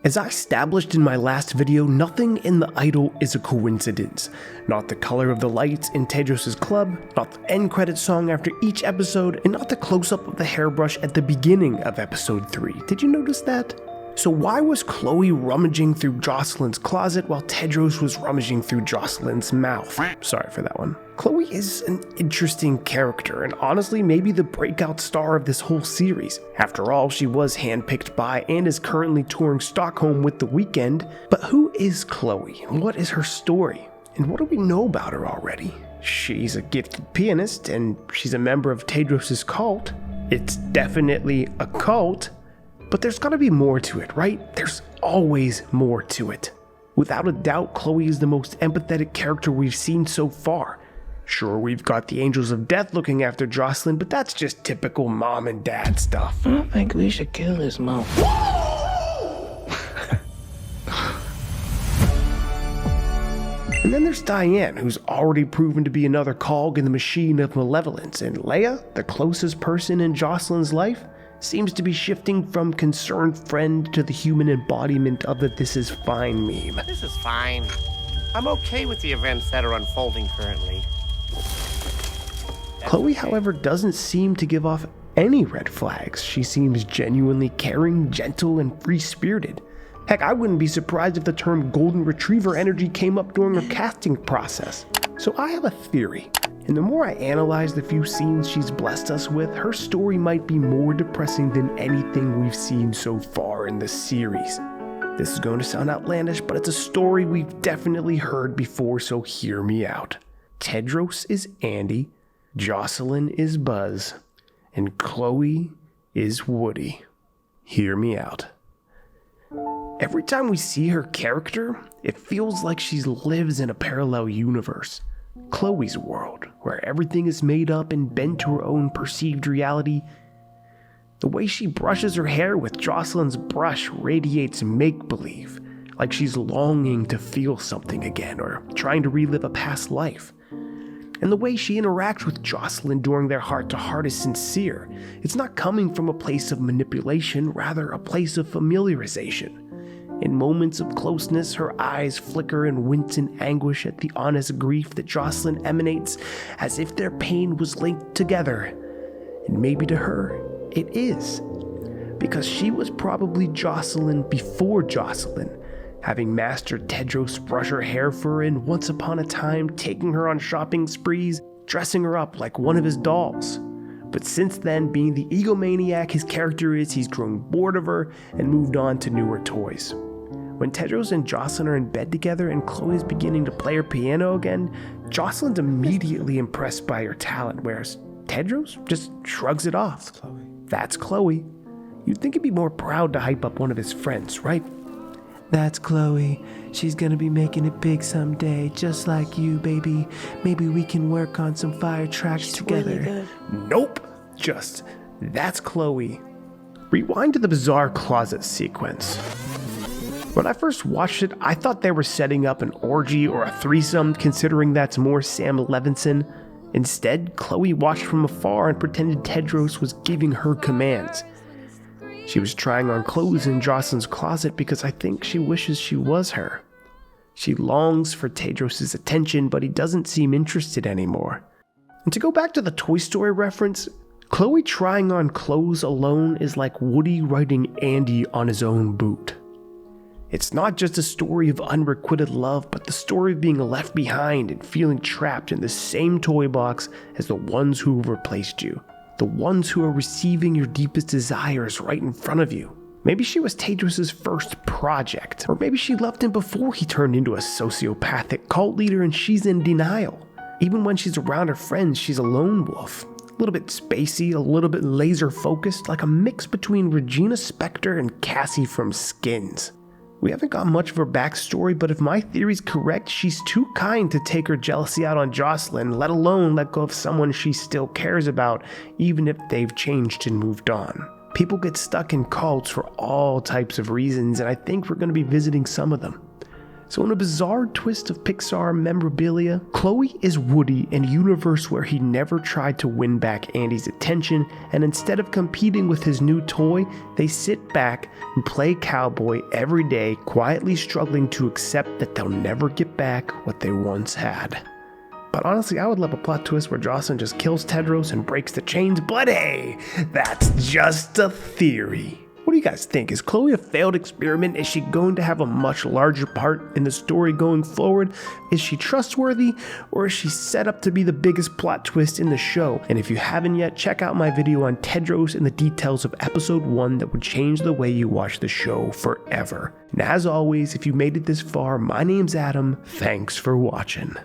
As I established in my last video, nothing in the idol is a coincidence. Not the color of the lights in Tedros' club, not the end credit song after each episode, and not the close-up of the hairbrush at the beginning of episode 3. Did you notice that? So why was Chloe rummaging through Jocelyn's closet while Tedros was rummaging through Jocelyn's mouth? Sorry for that one. Chloe is an interesting character, and honestly maybe the breakout star of this whole series. After all, she was handpicked by and is currently touring Stockholm with The Weeknd. But who is Chloe? What is her story? And what do we know about her already? She's a gifted pianist, and she's a member of Tedros' cult. It's definitely a cult. But there's gotta be more to it, right? There's always more to it. Without a doubt, Chloe is the most empathetic character we've seen so far. Sure, we've got the Angels of Death looking after Jocelyn, but that's just typical mom and dad stuff. I don't think we should kill his mom. And then there's Diane, who's already proven to be another cog in the machine of malevolence, and Leia, the closest person in Jocelyn's life, seems to be shifting from concerned friend to the human embodiment of the "this is fine" meme. This is fine. I'm okay with the events that are unfolding currently. Chloe, however, doesn't seem to give off any red flags. She seems genuinely caring, gentle, and free-spirited. Heck, I wouldn't be surprised if the term golden retriever energy came up during her casting process. So I have a theory. And the more I analyze the few scenes she's blessed us with, her story might be more depressing than anything we've seen so far in the series. This is going to sound outlandish, but it's a story we've definitely heard before, so hear me out. Tedros is Andy, Jocelyn is Buzz, and Chloe is Woody. Hear me out. Every time we see her character, it feels like she lives in a parallel universe. Chloe's world, where everything is made up and bent to her own perceived reality. The way she brushes her hair with Jocelyn's brush radiates make-believe, like she's longing to feel something again or trying to relive a past life. And the way she interacts with Jocelyn during their heart-to-heart is sincere. It's not coming from a place of manipulation, rather a place of familiarization. In moments of closeness, her eyes flicker and wince in anguish at the honest grief that Jocelyn emanates, as if their pain was linked together. And maybe to her, it is. Because she was probably Jocelyn before Jocelyn, having mastered Tedros' brush her hair for her and once upon a time taking her on shopping sprees, dressing her up like one of his dolls. But since then, being the egomaniac his character is, he's grown bored of her and moved on to newer toys. When Tedros and Jocelyn are in bed together and Chloe's beginning to play her piano again, Jocelyn's immediately impressed by her talent, whereas Tedros just shrugs it off. That's Chloe. You'd think he'd be more proud to hype up one of his friends, right? That's Chloe. She's gonna be making it big someday, just like you, baby. Maybe we can work on some fire tracks together. Really Nope. Just, that's Chloe. Rewind to the bizarre closet sequence. When I first watched it, I thought they were setting up an orgy or a threesome, considering that's more Sam Levinson. Instead, Chloe watched from afar and pretended Tedros was giving her commands. She was trying on clothes in Jocelyn's closet because I think she wishes she was her. She longs for Tedros' attention, but he doesn't seem interested anymore. And to go back to the Toy Story reference, Chloe trying on clothes alone is like Woody writing Andy on his own boot. It's not just a story of unrequited love, but the story of being left behind and feeling trapped in the same toy box as the ones who have replaced you. The ones who are receiving your deepest desires right in front of you. Maybe she was Tedros' first project, or maybe she loved him before he turned into a sociopathic cult leader and she's in denial. Even when she's around her friends, she's a lone wolf. A little bit spacey, a little bit laser focused, like a mix between Regina Spektor and Cassie from Skins. We haven't got much of her backstory, but if my theory's correct, she's too kind to take her jealousy out on Jocelyn, let alone let go of someone she still cares about, even if they've changed and moved on. People get stuck in cults for all types of reasons, and I think we're going to be visiting some of them. So in a bizarre twist of Pixar memorabilia, Chloe is Woody in a universe where he never tried to win back Andy's attention, and instead of competing with his new toy, they sit back and play cowboy every day, quietly struggling to accept that they'll never get back what they once had. But honestly, I would love a plot twist where Jocelyn just kills Tedros and breaks the chains, but hey, that's just a theory. What do you guys think? Is Chloe a failed experiment? Is she going to have a much larger part in the story going forward? Is she trustworthy, or is she set up to be the biggest plot twist in the show? And if you haven't yet, check out my video on Tedros and the details of episode 1 that would change the way you watch the show forever. And as always, if you made it this far, my name's Adam. Thanks for watching.